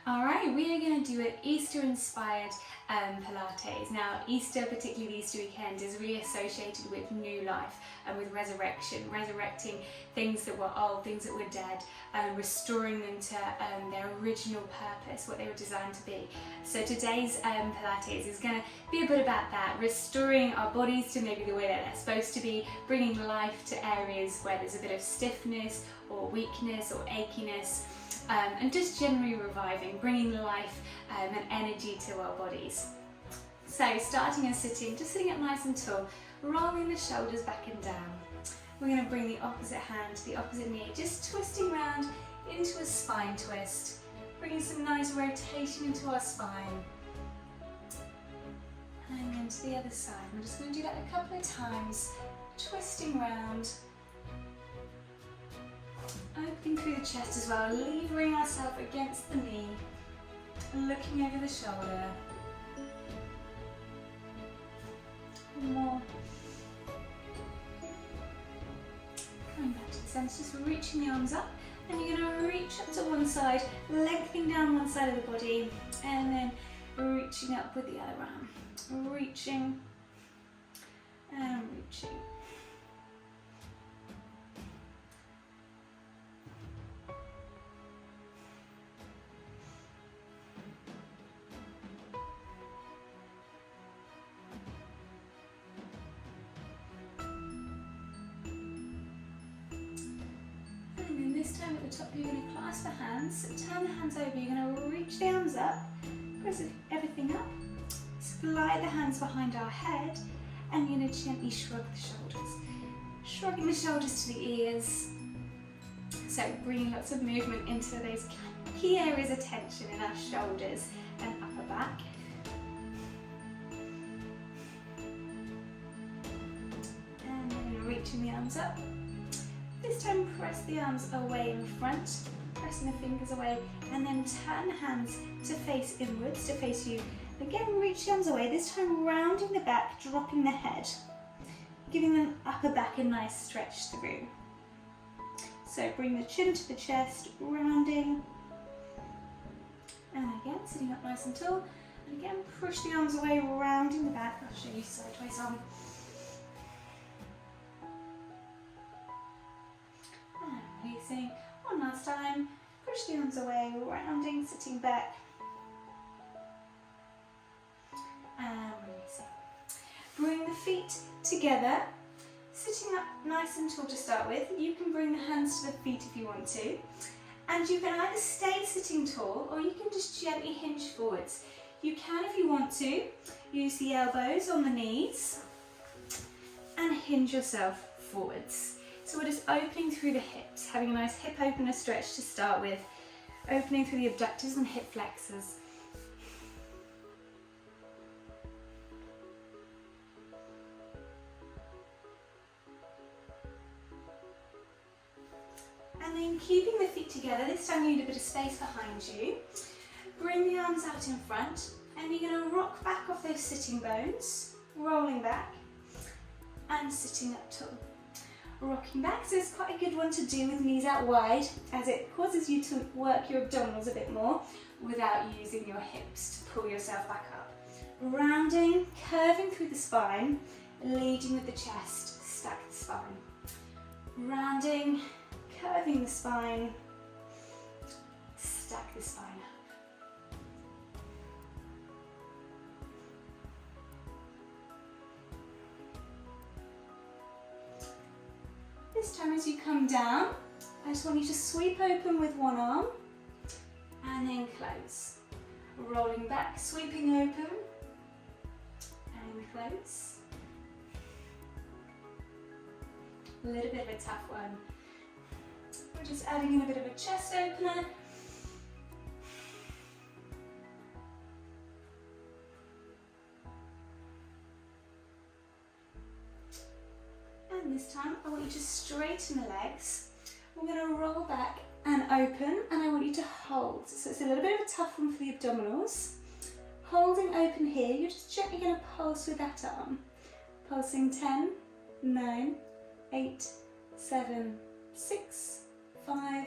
Alright, we are going to do an Easter-inspired Pilates. Now, Easter, particularly the Easter weekend, is really associated with new life and with resurrection, resurrecting things that were old, things that were dead, and restoring them to their original purpose, what they were designed to be. So today's Pilates is going to be a bit about that, restoring our bodies to maybe the way that they're supposed to be, bringing life to areas where there's a bit of stiffness or weakness or achiness. And just generally reviving, bringing life and energy to our bodies. So starting and sitting, just sitting up nice and tall, rolling the shoulders back and down. We're going to bring the opposite hand to the opposite knee, just twisting round into a spine twist, bringing some nice rotation into our spine. And then to the other side. We're just going to do that a couple of times, twisting round. Opening through the chest as well, levering ourselves against the knee, looking over the shoulder. One more. Coming back to the centre, just reaching the arms up, and you're going to reach up to one side, lengthening down one side of the body, and then reaching up with the other arm. Reaching and reaching. This time at the top you're going to clasp the hands, turn the hands over, you're going to reach the arms up, press everything up, slide the hands behind our head, and you're going to gently shrug the shoulders. Shrugging the shoulders to the ears, so bringing lots of movement into those key areas of tension in our shoulders and upper back. And then reaching the arms up. This time press the arms away in front, pressing the fingers away, and then turn the hands to face inwards, to face you. Again, reach the arms away, this time rounding the back, dropping the head, giving the upper back a nice stretch through. So bring the chin to the chest, rounding, and again, sitting up nice and tall, and again, push the arms away, rounding the back. I'll show you sideways on. Releasing. One last time. Push the arms away, rounding, sitting back. And releasing. Bring the feet together. Sitting up nice and tall to start with. You can bring the hands to the feet if you want to. And you can either stay sitting tall or you can just gently hinge forwards. You can, if you want to, use the elbows on the knees and hinge yourself forwards. So we're just opening through the hips, having a nice hip opener stretch to start with, opening through the abductors and hip flexors. And then keeping the feet together, this time you need a bit of space behind you. Bring the arms out in front, and you're going to rock back off those sitting bones, rolling back, and sitting up tall. Rocking back, so it's quite a good one to do with knees out wide, as it causes you to work your abdominals a bit more without using your hips to pull yourself back up. Rounding, curving through the spine, leading with the chest, stack the spine. Rounding, curving the spine, stack the spine up. This time as you come down, I just want you to sweep open with one arm and then close. Rolling back, sweeping open and close. A little bit of a tough one. We're just adding in a bit of a chest opener. And this time I want you to straighten the legs. We're going to roll back and open, and I want you to hold. So it's a little bit of a tough one for the abdominals. Holding open here, you're just gently going to pulse with that arm. Pulsing 10, 9, 8, 7, 6, 5,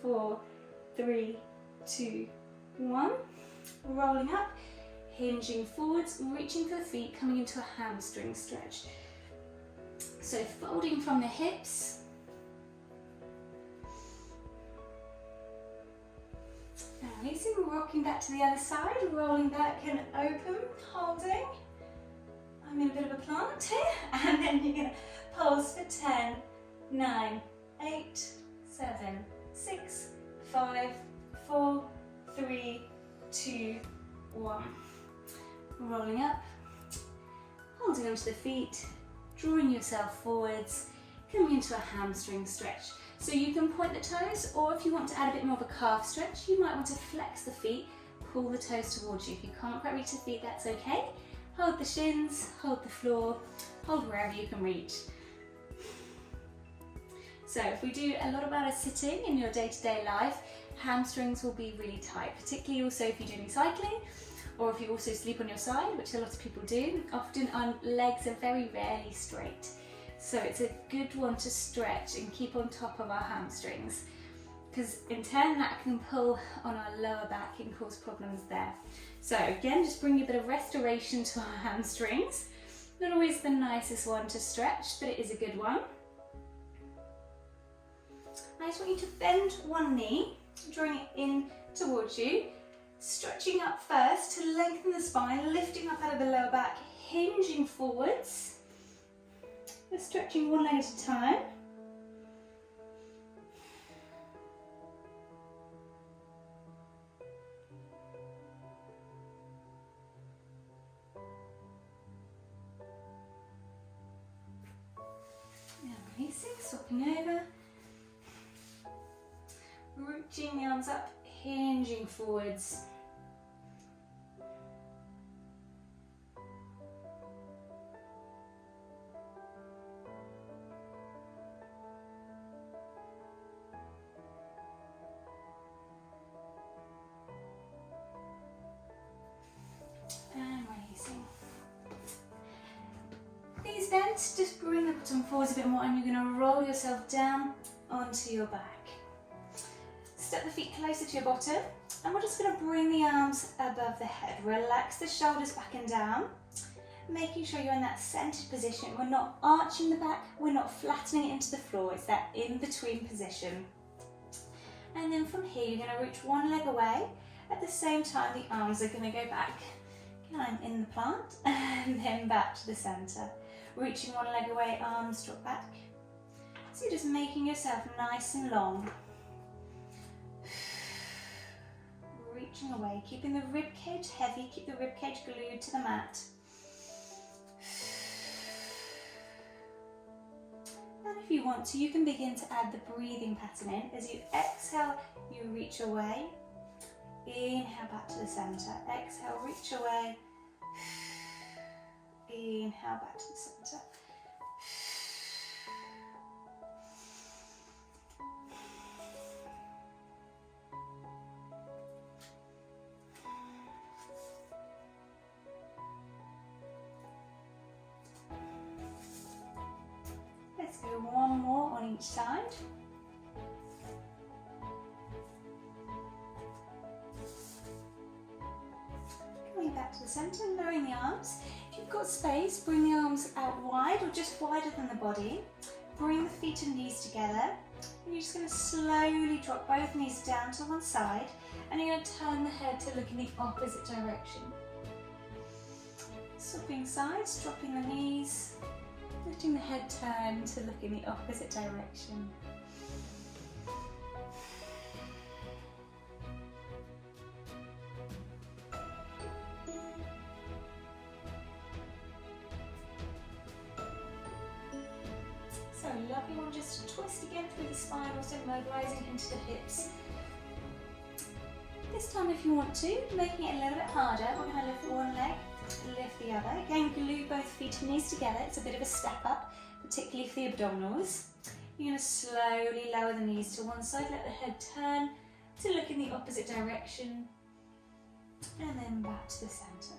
4, 3, 2, 1. Rolling up, hinging forwards, reaching for the feet, coming into a hamstring stretch. So folding from the hips. Now releasing, rocking back to the other side, rolling back and open, holding. I'm in a bit of a plant here, and then you're going to pulse for 10, 9, 8, 7, 6, 5, 4, 3, 2, 1. Rolling up, holding onto the feet, drawing yourself forwards, coming into a hamstring stretch. So you can point the toes, or if you want to add a bit more of a calf stretch, you might want to flex the feet, pull the toes towards you. If you can't quite reach the feet, that's okay. Hold the shins, hold the floor, hold wherever you can reach. So if we do a lot of our sitting in your day-to-day life, hamstrings will be really tight, particularly also if you're doing cycling, or if you also sleep on your side, which a lot of people do. Often our legs are very rarely straight. So it's a good one to stretch and keep on top of our hamstrings, because in turn that can pull on our lower back and cause problems there. So again, just bring a bit of restoration to our hamstrings. Not always the nicest one to stretch, but it is a good one. I just want you to bend one knee, drawing it in towards you, stretching up first to lengthen the spine, lifting up out of the lower back, hinging forwards. We're stretching one leg at a time. Now releasing, swapping over. Reaching the arms up, hinging forwards. And releasing. These bends, just bring the bottom forwards a bit more, and you're going to roll yourself down onto your back. Step the feet closer to your bottom, and we're just going to bring the arms above the head. Relax the shoulders back and down, making sure you're in that centered position. We're not arching the back, we're not flattening it into the floor, it's that in-between position. And then from here, you're going to reach one leg away. At the same time, the arms are going to go back. Again, in the plant, and then back to the center. Reaching one leg away, arms drop back. So you're just making yourself nice and long. Reaching away, keeping the rib cage heavy, keep the rib cage glued to the mat. And if you want to, you can begin to add the breathing pattern in. As you exhale, you reach away. Inhale back to the center. Exhale, reach away. Inhale back to the center. Let's go one more on each side. Coming back to the centre, lowering the arms. If you've got space, bring the arms out wide or just wider than the body. Bring the feet and knees together. And you're just going to slowly drop both knees down to one side, and you're going to turn the head to look in the opposite direction. Swapping sides, dropping the knees, letting the head turn to look in the opposite direction. So lovely one, just twist again through the spine, also mobilizing into the hips. This time if you want to, making it a little bit harder, we're going to lift one leg, lift the other. Again, glue both feet and knees together. It's a bit of a step up, particularly for the abdominals. You're going to slowly lower the knees to one side, let the head turn to look in the opposite direction, and then back to the centre.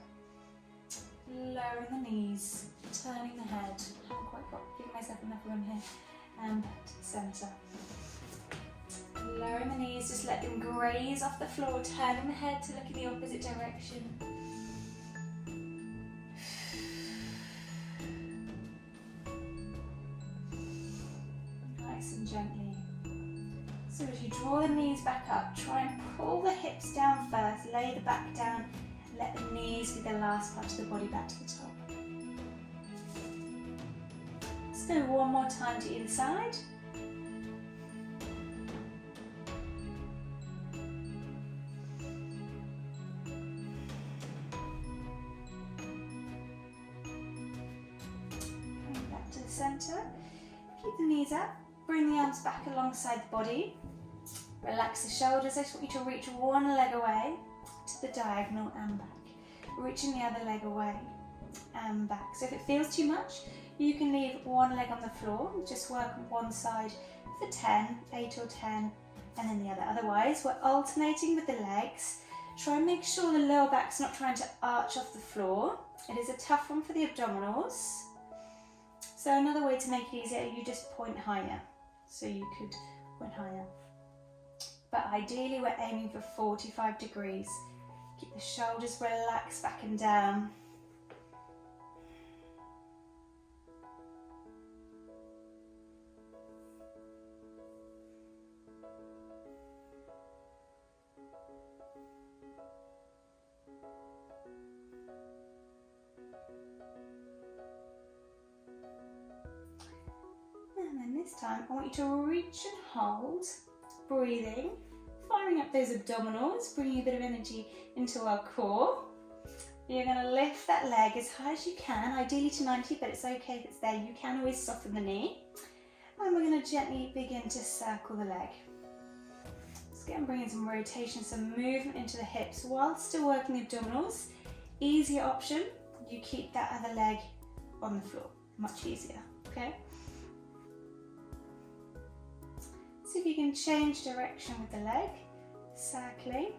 Lowering the knees, turning the head. Haven't quite got, giving myself enough room here, and back to the centre. Lowering the knees, just let them graze off the floor, turning the head to look in the opposite direction. Nice and gently. So as you draw the knees back up, try and pull the hips down first, lay the back down, and let the knees be the last part of the body back to the top. Let's go one more time to either side. Center. Keep the knees up, bring the arms back alongside the body. Relax the shoulders. I just want you to reach one leg away to the diagonal and back. Reaching the other leg away and back. So if it feels too much, you can leave one leg on the floor. Just work on one side for 10, 8 or 10, and then the other. Otherwise, we're alternating with the legs. Try and make sure the lower back's not trying to arch off the floor. It is a tough one for the abdominals. So another way to make it easier, you just point higher. So you could point higher. But ideally we're aiming for 45 degrees. Keep the shoulders relaxed back and down. And then this time, I want you to reach and hold, breathing, firing up those abdominals, bringing a bit of energy into our core. You're going to lift that leg as high as you can, ideally to 90, but it's okay if it's there. You can always soften the knee. And we're going to gently begin to circle the leg. Let's get and bring in some rotation, some movement into the hips while still working the abdominals. Easier option, you keep that other leg on the floor. Much easier, okay? See if you can change direction with the leg, circling.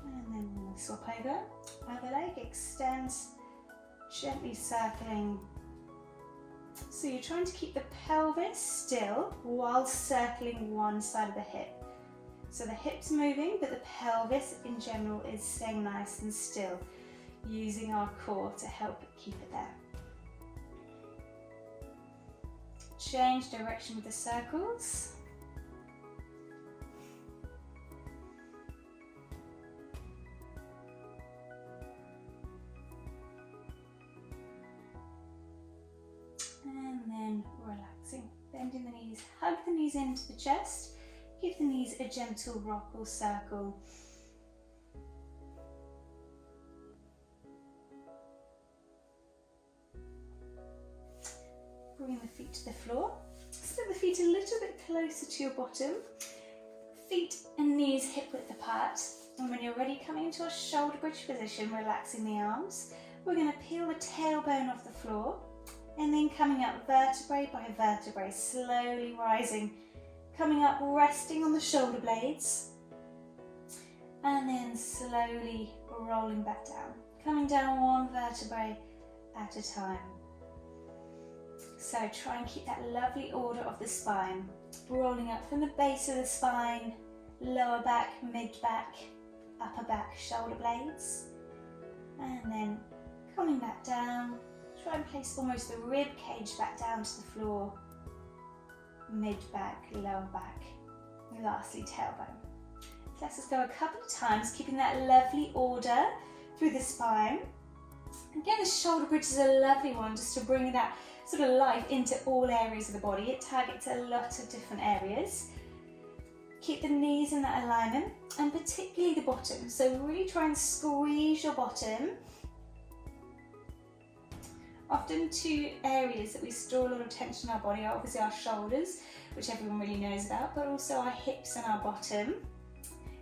And then we'll swap over. Other leg extends, gently circling. So you're trying to keep the pelvis still while circling one side of the hip. So the hips moving, but the pelvis in general is staying nice and still, using our core to help keep it there. Change direction with the circles. And then relaxing, bending the knees, hug the knees into the chest, give the knees a gentle rock or circle. Bring the feet to the floor. Step the feet a little bit closer to your bottom. Feet and knees hip width apart. And when you're ready, coming into a shoulder bridge position, relaxing the arms. We're going to peel the tailbone off the floor. And then coming up vertebrae by vertebrae, slowly rising. Coming up, resting on the shoulder blades. And then slowly rolling back down. Coming down one vertebrae at a time. So try and keep that lovely order of the spine. Rolling up from the base of the spine, lower back, mid back, upper back, shoulder blades. And then coming back down. Try and place almost the rib cage back down to the floor. Mid back, lower back. And lastly, tailbone. So let's just go a couple of times, keeping that lovely order through the spine. Again, the shoulder bridge is a lovely one just to bring that sort of life into all areas of the body. It targets a lot of different areas. Keep the knees in that alignment, and particularly the bottom. So really try and squeeze your bottom. Often two areas that we store a lot of tension in our body are obviously our shoulders, which everyone really knows about, but also our hips and our bottom.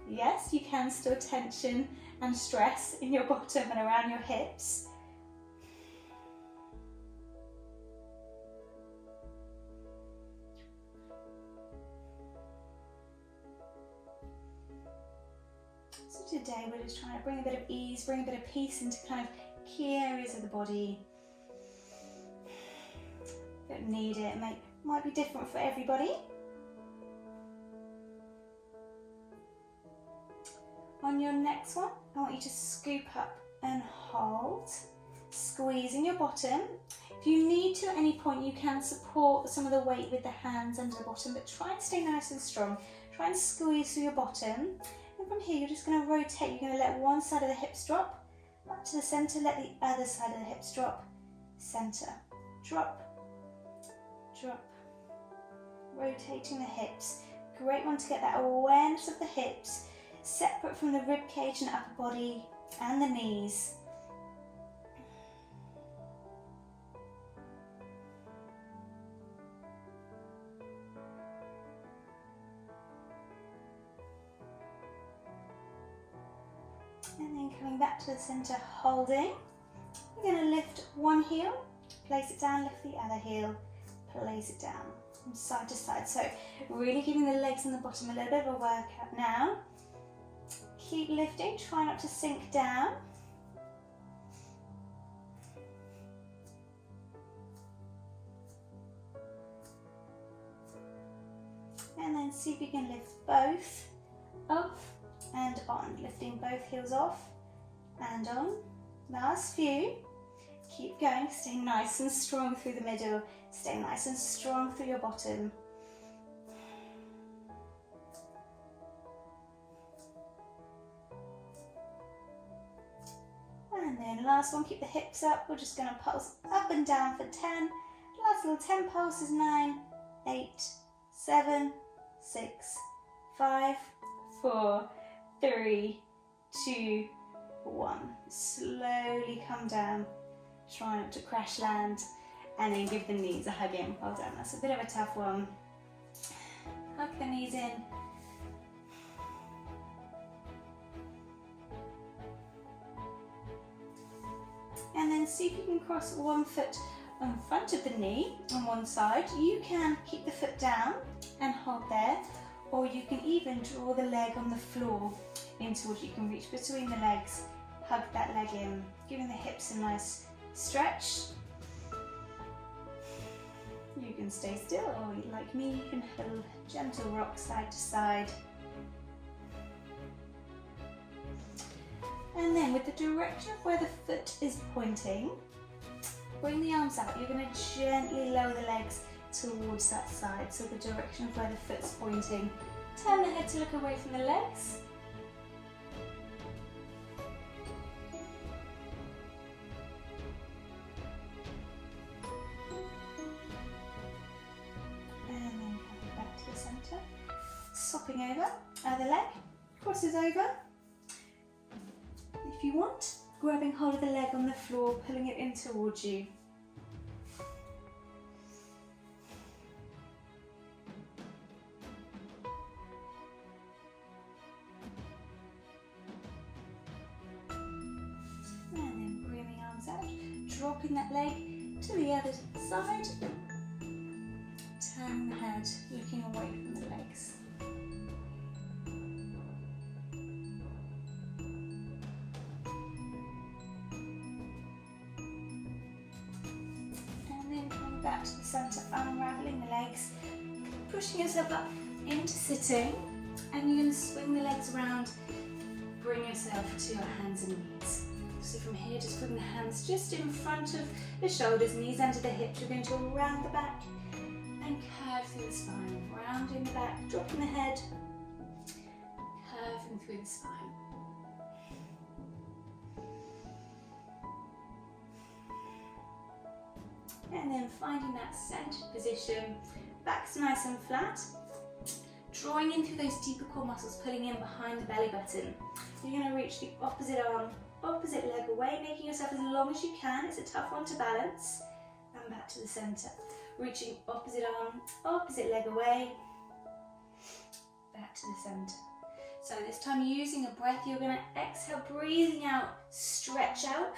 Yes, you can store tension and stress in your bottom and around your hips. Today we're just trying to bring a bit of ease, bring a bit of peace into kind of key areas of the body. but need it. Might be different for everybody. On your next one, I want you to scoop up and hold, squeezing your bottom. If you need to at any point, you can support some of the weight with the hands under the bottom, but try and stay nice and strong. Try and squeeze through your bottom. And from here, you're just going to rotate. You're going to let one side of the hips drop, back to the center, let the other side of the hips drop, center, drop, drop, rotating the hips. Great one to get that awareness of the hips, separate from the rib cage and upper body and the knees. And then coming back to the center, holding. You're going to lift one heel, place it down, lift the other heel, place it down from side to side. So really giving the legs and the bottom a little bit of a workout now. Keep lifting, try not to sink down. And then see if you can lift both up and on, lifting both heels off and on. Last few. Keep going, stay nice and strong through the middle, stay nice and strong through your bottom. And then last one, keep the hips up. We're just going to pulse up and down for 10. Last little 10 pulses, 9, 8, 7, 6, 5, 4, 3, 2, 1. Slowly come down. Try not to crash land. And then give the knees a hug in. Well done. That's a bit of a tough one. Hug the knees in. And then see if you can cross one foot in front of the knee on one side. You can keep the foot down and hold there, or you can even draw the leg on the floor in towards you. Can reach between the legs, hug that leg in, giving the hips a nice stretch. You can stay still, or like me, you can hold gentle rock side to side. And then with the direction of where the foot is pointing, bring the arms out. You're going to gently lower the legs towards that side, so the direction of where the foot's pointing. Turn the head to look away from the legs. And then coming back to the centre. Sopping over, other leg, crosses over. If you want, grabbing hold of the leg on the floor, pulling it in towards you. And then bring the arms out, dropping that leg to the other side. Turn the head, looking away from the legs. Back to the centre, unravelling the legs, pushing yourself up into sitting, and you're going to swing the legs around, bring yourself to your hands and knees. So from here, just bring the hands just in front of the shoulders, knees under the hips. You're going to round the back and curve through the spine, rounding the back, dropping the head, curving through the spine. And then finding that centered position, back's nice and flat, drawing in through those deeper core muscles, pulling in behind the belly button. You're going to reach the opposite arm, opposite leg away, making yourself as long as you can. It's a tough one to balance. And back to the center. Reaching opposite arm, opposite leg away, back to the center. So this time using a breath, you're going to exhale, breathing out, stretch out.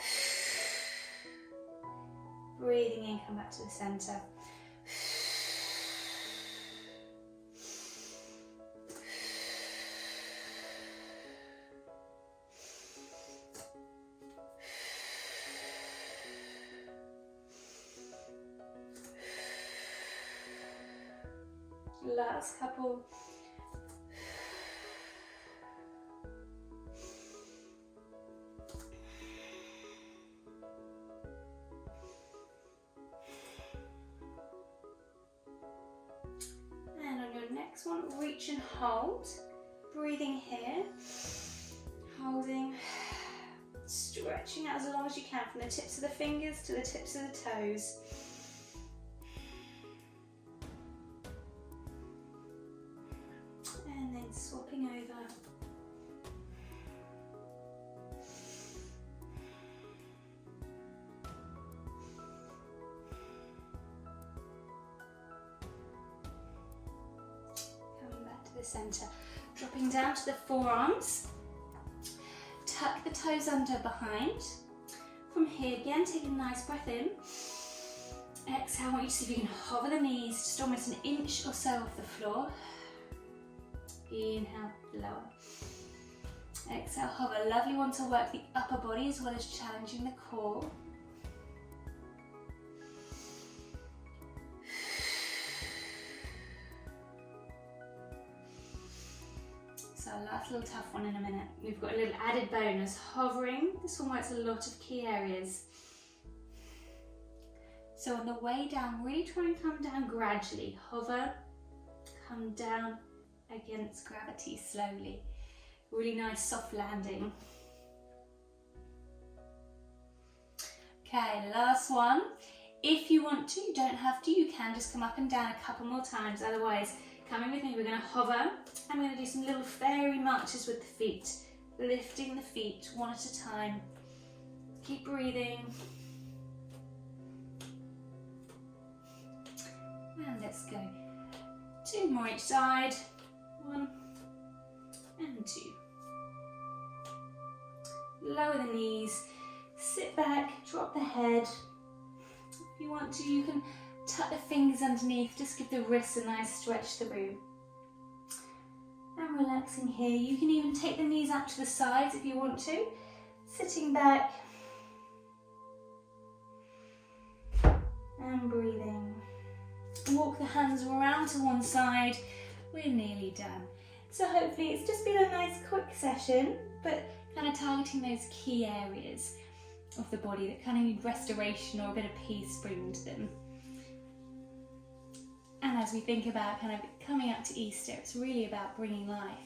Breathing in, come back to the center. Last couple. And on your next one, reach and hold. Breathing here. Holding. Stretching out as long as you can from the tips of the fingers to the tips of the toes. And then swapping over. Coming back to the centre. Dropping down to the forearms. Tuck the toes under behind. From here, again, take a nice breath in. Exhale, I want you to see if you can hover the knees just almost an inch or so off the floor. Inhale, lower. Exhale, hover. Lovely one to work the upper body as well as challenging the core. So last little tough one in a minute. We've got a little added bonus, hovering. This one works a lot of key areas. So on the way down, really try and come down gradually. Hover, come down against gravity slowly. Really nice soft landing. Okay, last one. If you want to, you don't have to, you can just come up and down a couple more times. Otherwise, coming with me, we're going to hover and we're going to do some little fairy marches with the feet. Lifting the feet one at a time. Keep breathing. And let's go. 2 more each side. 1 and 2. Lower the knees. Sit back, drop the head. If you want to, you can tuck the fingers underneath, just give the wrists a nice stretch through. And relaxing here. You can even take the knees out to the sides if you want to. Sitting back. And breathing. Walk the hands around to one side. We're nearly done. So hopefully it's just been a nice quick session, but kind of targeting those key areas of the body that kind of need restoration or a bit of peace bringing to them. And as we think about kind of coming up to Easter, it's really about bringing life.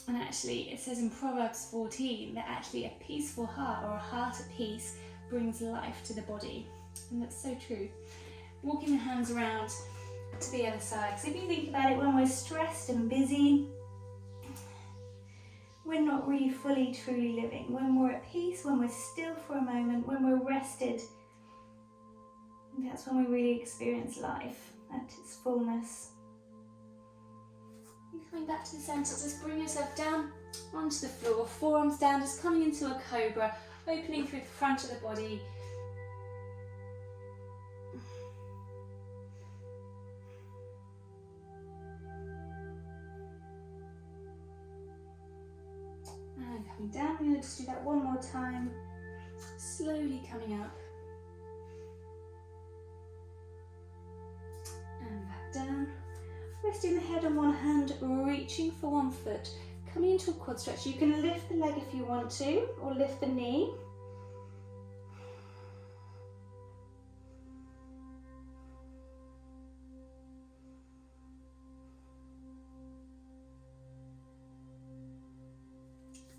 And actually it says in Proverbs 14 that actually a peaceful heart or a heart at peace brings life to the body. And that's so true. Walking the hands around to the other side. So if you think about it, when we're stressed and busy, we're not really fully, truly living. When we're at peace, when we're still for a moment, when we're rested, that's when we really experience life at its fullness. And coming back to the centre, just bring yourself down onto the floor, forearms down, just coming into a cobra, opening through the front of the body. And coming down, we're going to just do that one more time, slowly coming up. And back down. Resting the head on one hand, reaching for one foot, coming into a quad stretch. You can lift the leg if you want to, or lift the knee.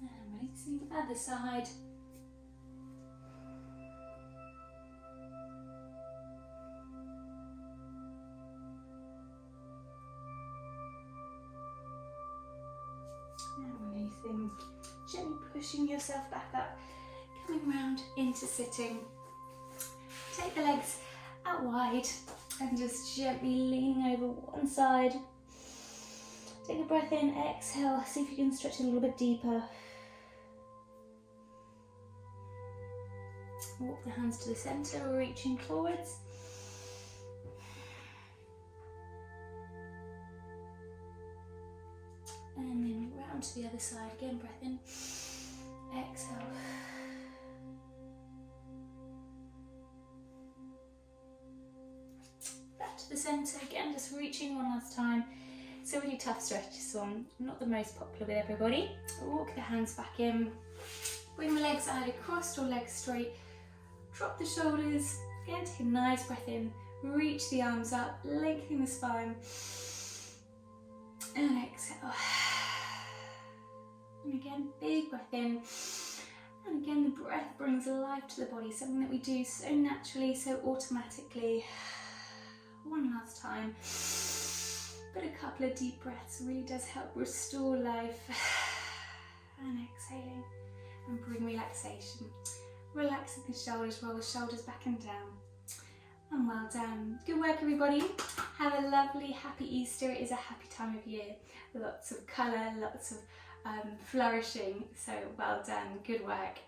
And releasing the other side. And releasing, gently pushing yourself back up, coming round into sitting. Take the legs out wide and just gently leaning over one side. Take a breath in, exhale, see if you can stretch a little bit deeper. Walk the hands to the centre, reaching forwards. And then round to the other side, again, breath in, exhale. Back to to the centre. Again, just reaching one last time. It's a really tough stretch, this one. Not the most popular with everybody. Walk the hands back in. Bring the legs either crossed or legs straight. Drop the shoulders. Again, take a nice breath in. Reach the arms up, lengthening the spine. And exhale. And again, big breath in. And again, the breath brings life to the body, something that we do so naturally, so automatically. One last time. But a couple of deep breaths really does help restore life. And exhaling. And bring relaxation. Relaxing the shoulders, roll the shoulders back and down. And well done. Good work, everybody. Have a lovely, happy Easter. It is a happy time of year. Lots of colour, lots of flourishing. So well done. Good work.